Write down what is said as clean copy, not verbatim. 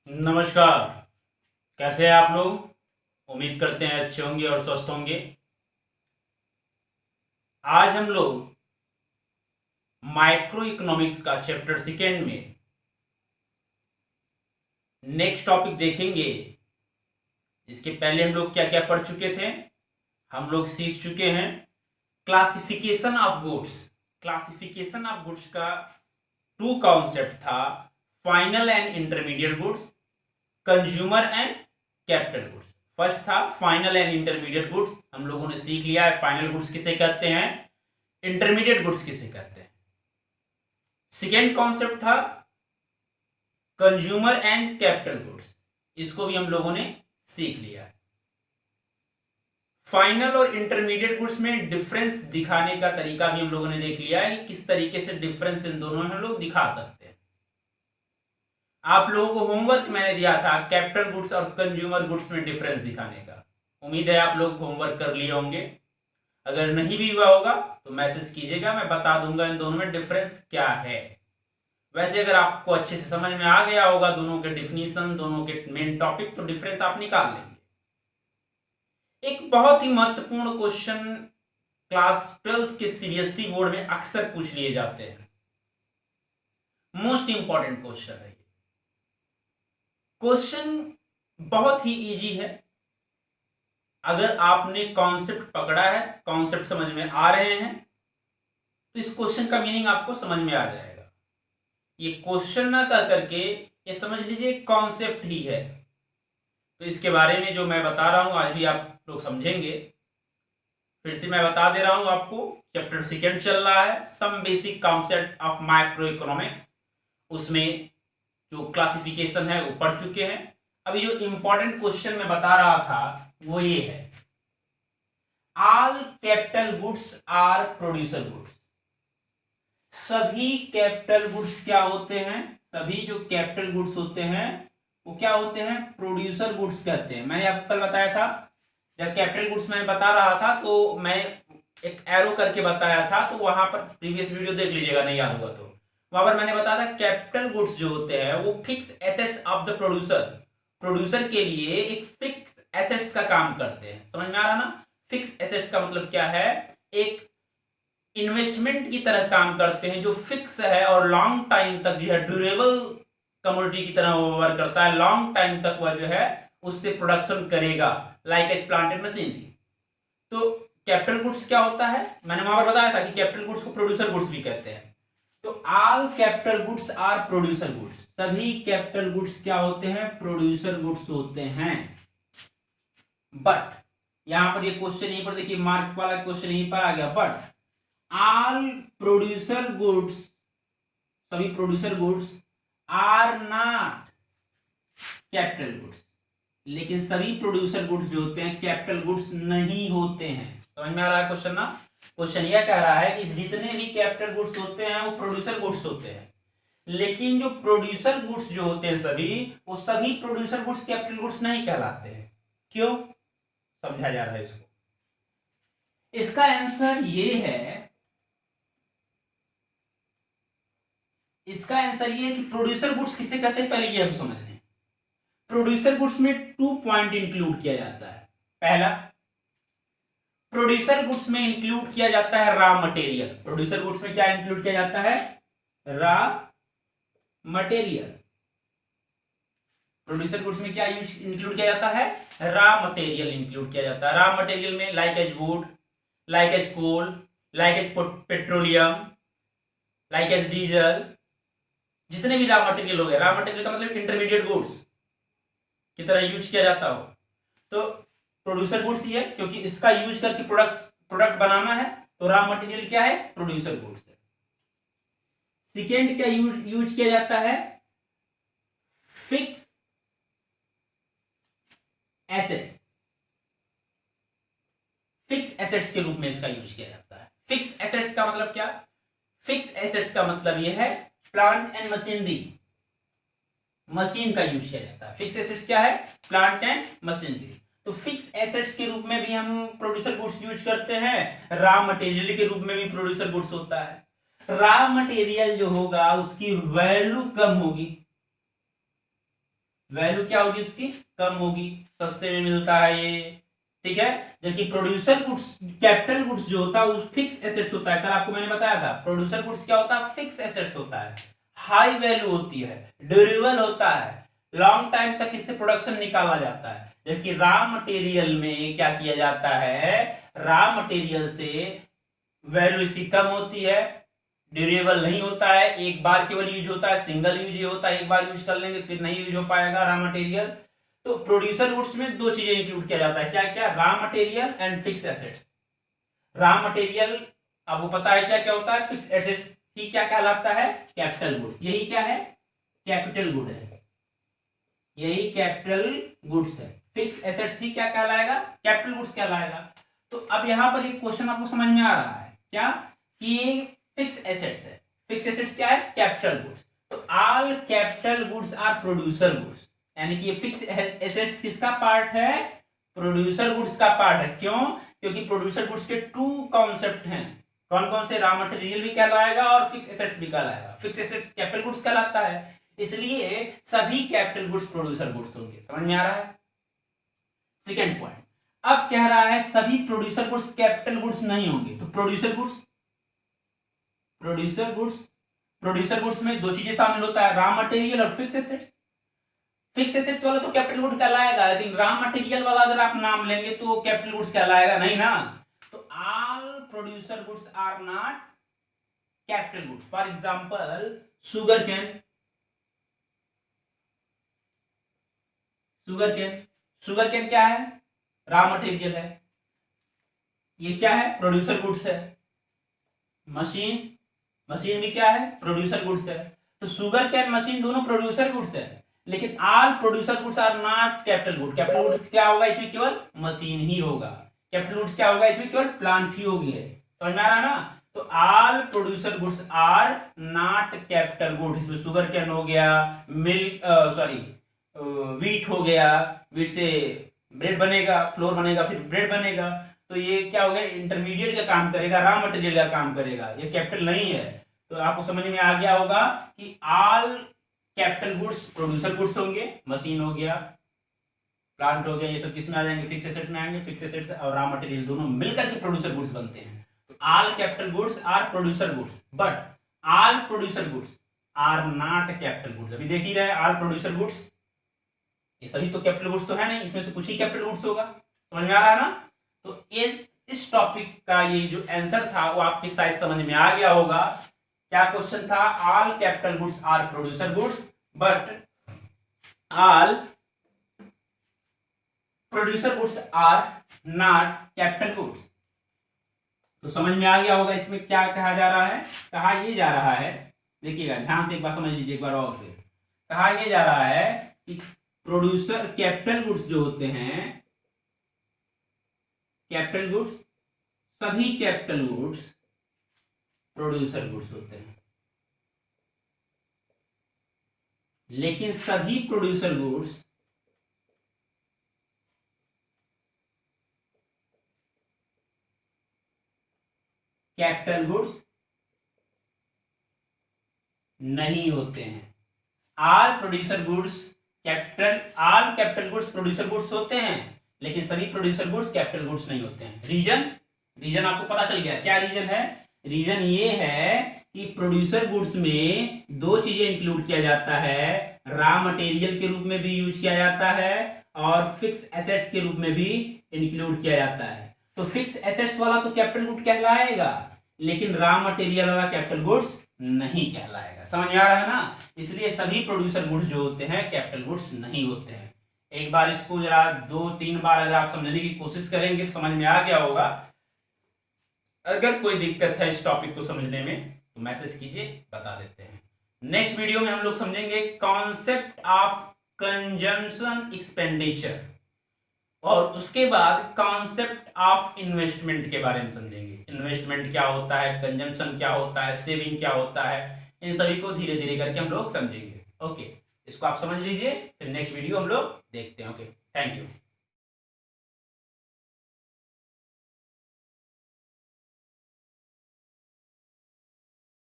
नमस्कार। कैसे हैं आप लोग? उम्मीद करते हैं अच्छे होंगे और स्वस्थ होंगे। आज हम लोग माइक्रो इकोनॉमिक्स का चैप्टर सेकेंड में नेक्स्ट टॉपिक देखेंगे। इसके पहले हम लोग क्या क्या पढ़ चुके थे? हम लोग सीख चुके हैं classification of goods. Classification of goods का टू कॉन्सेप्ट था, final and intermediate goods, consumer and capital goods. First था फाइनल एंड इंटरमीडिएट गुड्स, हम लोगों ने सीख लिया है फाइनल गुड्स किसे कहते हैं, इंटरमीडिएट गुड्स किसे कहते हैं। सेकेंड कॉन्सेप्ट था कंज्यूमर एंड कैपिटल गुड्स, इसको भी हम लोगों ने सीख लिया है। फाइनल और इंटरमीडिएट गुड्स में डिफरेंस दिखाने का तरीका भी हम लोगों ने देख लिया है कि किस तरीके से डिफरेंस इन दोनों में हम लोग दिखा सकते हैं। आप लोगों को होमवर्क मैंने दिया था कैपिटल गुड्स और कंज्यूमर गुड्स में डिफरेंस दिखाने का। उम्मीद है आप लोग होमवर्क कर लिए होंगे। अगर नहीं भी हुआ होगा तो मैसेज कीजिएगा, मैं बता दूंगा इन दोनों में डिफरेंस क्या है। वैसे अगर आपको अच्छे से समझ में आ गया होगा दोनों के डिफिनीशन, दोनों के मेन टॉपिक, तो डिफरेंस आप निकाल लेंगे। एक बहुत ही महत्वपूर्ण क्वेश्चन क्लास 12 के सीबीएसई बोर्ड में अक्सर पूछ लिए जाते हैं, मोस्ट इंपॉर्टेंट क्वेश्चन है। क्वेश्चन बहुत ही इजी है। अगर आपने कॉन्सेप्ट पकड़ा है, कॉन्सेप्ट समझ में आ रहे हैं, तो इस क्वेश्चन का मीनिंग आपको समझ में आ जाएगा। ये क्वेश्चन ना कर करके ये समझ लीजिए कॉन्सेप्ट ही है। तो इसके बारे में जो मैं बता रहा हूं आज भी आप लोग समझेंगे। फिर से मैं बता दे रहा हूं आपको, चैप्टर सेकेंड चल रहा है, some basic concept of microeconomics. उसमें जो क्लासिफिकेशन है वो पढ़ चुके हैं। अभी जो इंपॉर्टेंट क्वेश्चन मैं बता रहा था वो ये है, all capital goods are producer goods. सभी कैपिटल गुड्स क्या होते हैं? सभी जो कैपिटल गुड्स होते हैं वो क्या होते हैं? प्रोड्यूसर गुड्स कहते हैं। मैंने आपको कल बताया था, जब कैपिटल गुड्स मैं बता रहा था तो मैं एक एरो करके बताया था, तो वहां पर प्रीवियस वीडियो देख लीजिएगा, नहीं याद होगा तो। वहां पर मैंने बताया था कैपिटल गुड्स जो होते हैं वो fix assets of the producer, producer के लिए एक फिक्स एसेट्स का काम करते हैं। समझ में आ रहा ना? फिक्स एसेट्स का मतलब क्या है? एक इन्वेस्टमेंट की तरह काम करते हैं जो फिक्स है और लॉन्ग टाइम तक जो है ड्यूरेबल कमोडिटी की तरह वो वर्क करता है। लॉन्ग टाइम तक वह जो है उससे प्रोडक्शन करेगा, like as plant and machinery. तो कैपिटल गुड्स क्या होता है? मैंने वहां पर बताया था कि कैपिटल गुड्स को प्रोड्यूसर गुड्स भी कहते हैं। तो all capital goods are producer goods. सभी कैपिटल गुड्स क्या होते हैं? प्रोड्यूसर गुड्स होते हैं। बट यहां पर ये क्वेश्चन यहीं पर देखिए, मार्क वाला क्वेश्चन यहीं पर आ गया, बट ऑल प्रोड्यूसर गुड्स, सभी producer goods are not capital goods. लेकिन सभी प्रोड्यूसर गुड्स जो होते हैं कैपिटल गुड्स नहीं होते हैं। समझ में आ रहा है क्वेश्चन ना? क्वेश्चन यह कह रहा है कि जितने भी कैपिटल गुड्स होते हैं वो प्रोड्यूसर गुड्स होते हैं, लेकिन जो प्रोड्यूसर गुड्स जो होते हैं सभी, वो सभी प्रोड्यूसर गुड्स कैपिटल गुड्स नहीं कहलाते हैं। क्यों? समझा जा रहा है इसको। इसका आंसर ये है, इसका आंसर ये है कि प्रोड्यूसर गुड्स किसे कहते हैं, पहले ये हम समझ लें। प्रोड्यूसर गुड्स में 2 पॉइंट इंक्लूड किया जाता है। पहला, प्रोड्यूसर गुड्स में इंक्लूड किया जाता है रॉ मटेरियल। प्रोड्यूसर गुड्स में क्या इंक्लूड किया जाता है? Raw material. प्रोड्यूसर गुड्स में क्या इंक्लूड किया जाता है? रॉ मटेरियल इंक्लूड किया जाता है। रॉ मटेरियल में like as wood, like as coal, like as petroleum, like as diesel, जितने भी रॉ मटेरियल हो गए। रॉ मटेरियल का मतलब इंटरमीडिएट गुड्स की तरह यूज किया जाता हो, तो प्रोड्यूसर गुड्स ही है, क्योंकि इसका यूज करके प्रोडक्ट बनाना है। तो रॉ मटेरियल क्या है? प्रोड्यूसर गुड्स है। सेकेंड क्या यूज किया जाता है? Fix assets. फिक्स एसेट्स के रूप में इसका यूज किया जाता है। फिक्स एसेट्स का मतलब क्या? फिक्स एसेट्स का मतलब यह है प्लांट एंड मशीनरी, मशीन का यूज किया जाता है। फिक्स एसेट्स क्या है? Plant and machinery. तो फिक्स एसेट्स के रूप में भी हम प्रोड्यूसर गुड्स यूज करते हैं, रॉ मटेरियल के रूप में भी प्रोड्यूसर गुड्स होता है। रॉ मटेरियल जो होगा उसकी वैल्यू कम होगी, वैल्यू क्या होगी उसकी, कम होगी, सस्ते में मिलता है ये, ठीक है। जबकि प्रोड्यूसर गुड्स, कैपिटल गुड्स जो होता है वो फिक्स एसेट्स होता है। कल आपको मैंने बताया था प्रोड्यूसर गुड्स क्या होता है, फिक्स एसेट्स होता है, हाई वैल्यू होती है, ड्यूरेबल होता है, लॉन्ग टाइम तक इससे प्रोडक्शन निकाला जाता है। जबकि रॉ मटेरियल में क्या किया जाता है, रॉ मटेरियल से वैल्यू इसकी कम होती है, ड्यूरेबल नहीं होता है, एक बार केवल यूज होता है, सिंगल यूज ये होता है, एक बार यूज कर लेंगे फिर नहीं यूज हो पाएगा रॉ मटेरियल। तो प्रोड्यूसर गुड्स में दो चीजें इंक्लूड किया जाता है, क्या क्या, raw material and fix assets. Raw material आपको पता है क्या क्या होता है, फिक्स एसेट्स ही क्या कहलाता है, कैपिटल गुड्स। यही क्या है, कैपिटल गुड है, यही कैपिटल गुड्स है। फिक्स एसेट्स ही क्या कहलाएगा, कैपिटल गुड्स कहलाएगा। तो अब यहां पर एक क्वेश्चन आपको समझ में आ रहा है क्या, कि फिक्स एसेट्स है, फिक्स एसेट्स क्या है, कैपिटल गुड्स। तो all capital goods are producer goods, यानी कि ये फिक्स एसेट्स किसका पार्ट है, प्रोड्यूसर गुड्स का पार्ट है। क्यों, क्योंकि प्रोड्यूसर गुड्स के टू कॉन्सेप्ट हैं, कौन कौन से, रॉ मटेरियल भी कहलाएगा और फिक्स एसेट्स भी कहलाएगा। फिक्स एसेट्स कैपिटल गुड्स कहलाता है, इसलिए सभी कैपिटल गुड्स प्रोड्यूसर गुड्स होंगे। समझ में आ रहा है। सेकेंड पॉइंट, अब कह रहा है सभी प्रोड्यूसर गुड्स कैपिटल गुड्स नहीं होंगे। तो प्रोड्यूसर गुड्स, प्रोड्यूसर गुड्स में दो चीजें शामिल होता है, रॉ मटेरियल और फिक्स एसेट्स। फिक्स एसेट्स वाला तो कैपिटल गुड कहलाएगा, लेकिन रॉ मटेरियल वाला अगर आप नाम लेंगे तो कैपिटल गुड्स कहलाएगा नहीं ना। तो all producer goods are not capital goods. For example sugar cane, sugar cane क्या है, रॉ मटेरियल है, ये क्या है, प्रोड्यूसर गुड्स है। मशीन भी क्या है, प्रोड्यूसर गुड्स है। तो शुगर केन, मशीन दोनों प्रोड्यूसर गुड्स है, लेकिन all producer goods are not capital good. Capital goods क्या होगा, इसमें केवल मशीन ही होगा। कैपिटल गुड्स क्या होगा, इसमें केवल प्लांट ही होगी। समझ में आ रहा है ना। तो all producer goods are not capital good. इसमें शुगर केन हो गया, मिल्क व्हीट हो गया, व्हीट से ब्रेड बनेगा, फ्लोर बनेगा, फिर ब्रेड बनेगा। तो ये क्या हो गया, इंटरमीडिएट का काम करेगा, रॉ मटेरियल का काम करेगा, ये कैपिटल नहीं है। तो आपको समझ में आ गया होगा कि all capital goods producer goods होंगे, मशीन हो गया, प्लांट हो गया, ये सब किसमें आ जाएंगे, फिक्स एसेट में आएंगे। फिक्स एसेट्स और रॉ मटेरियल दोनों मिलकर के प्रोड्यूसर गुड्स बनते हैं। तो all capital goods are producer goods, but all producer goods are not capital goods. अभी देख ही रहे ऑल प्रोड्यूसर गुड्स, ये सभी तो कैपिटल गुड्स तो है नहीं, इसमें से कुछ ही कैपिटल गुड्स होगा। समझ में आ रहा है ना। तो इस टॉपिक का ये जो आंसर था वो आपके शायद समझ में आ गया होगा। क्या क्वेश्चन था, all capital goods are producer goods but all producer goods are not capital goods. तो समझ में आ गया होगा इसमें क्या कहा जा रहा है, कहा ये जा रहा है, देखिएगा ध्यान से एक बार समझ लीजिए एक बार और फिर। कहा ये जा रहा है कि प्रोड्यूसर कैपिटल गुड्स जो होते हैं, कैपिटल गुड्स, सभी कैपिटल गुड्स प्रोड्यूसर गुड्स होते हैं, लेकिन सभी प्रोड्यूसर गुड्स कैपिटल गुड्स नहीं होते हैं। All producer goods capital, all capital goods producer goods होते हैं, लेकिन सभी प्रोड्यूसर गुड्स कैपिटल गुड्स नहीं होते हैं। रीजन आपको पता चल गया, क्या रीजन है, रीजन ये है कि प्रोड्यूसर गुड्स में दो चीजें इंक्लूड किया जाता है, रॉ मटेरियल के रूप में भी यूज किया जाता है और फिक्स एसेट्स के रूप में भी इंक्लूड किया जाता है। तो फिक्स एसेट्स वाला तो कैपिटल गुड कहलाएगा, लेकिन रॉ मटेरियल वाला कैपिटल गुड्स नहीं कहलाएगा। समझ आ रहा है ना। इसलिए सभी प्रोड्यूसर गुड्स जो होते हैं कैपिटल गुड्स नहीं होते हैं। एक बार इसको जरा 2-3 बार अगर आप समझने की कोशिश करेंगे समझ में आ गया होगा। अगर कोई दिक्कत है इस टॉपिक को समझने में तो मैसेज कीजिए, बता देते हैं। नेक्स्ट वीडियो में हम लोग समझेंगे कॉन्सेप्ट ऑफ कंजम्पशन एक्सपेंडिचर और उसके बाद कॉन्सेप्ट ऑफ इन्वेस्टमेंट के बारे में समझेंगे। इन्वेस्टमेंट क्या होता है, कंजम्पशन क्या होता है, सेविंग क्या होता है, इन सभी को धीरे धीरे करके हम लोग समझेंगे। ओके, इसको आप समझ लीजिए, फिर नेक्स्ट वीडियो हम लोग देखते हैं। Okay, thank you.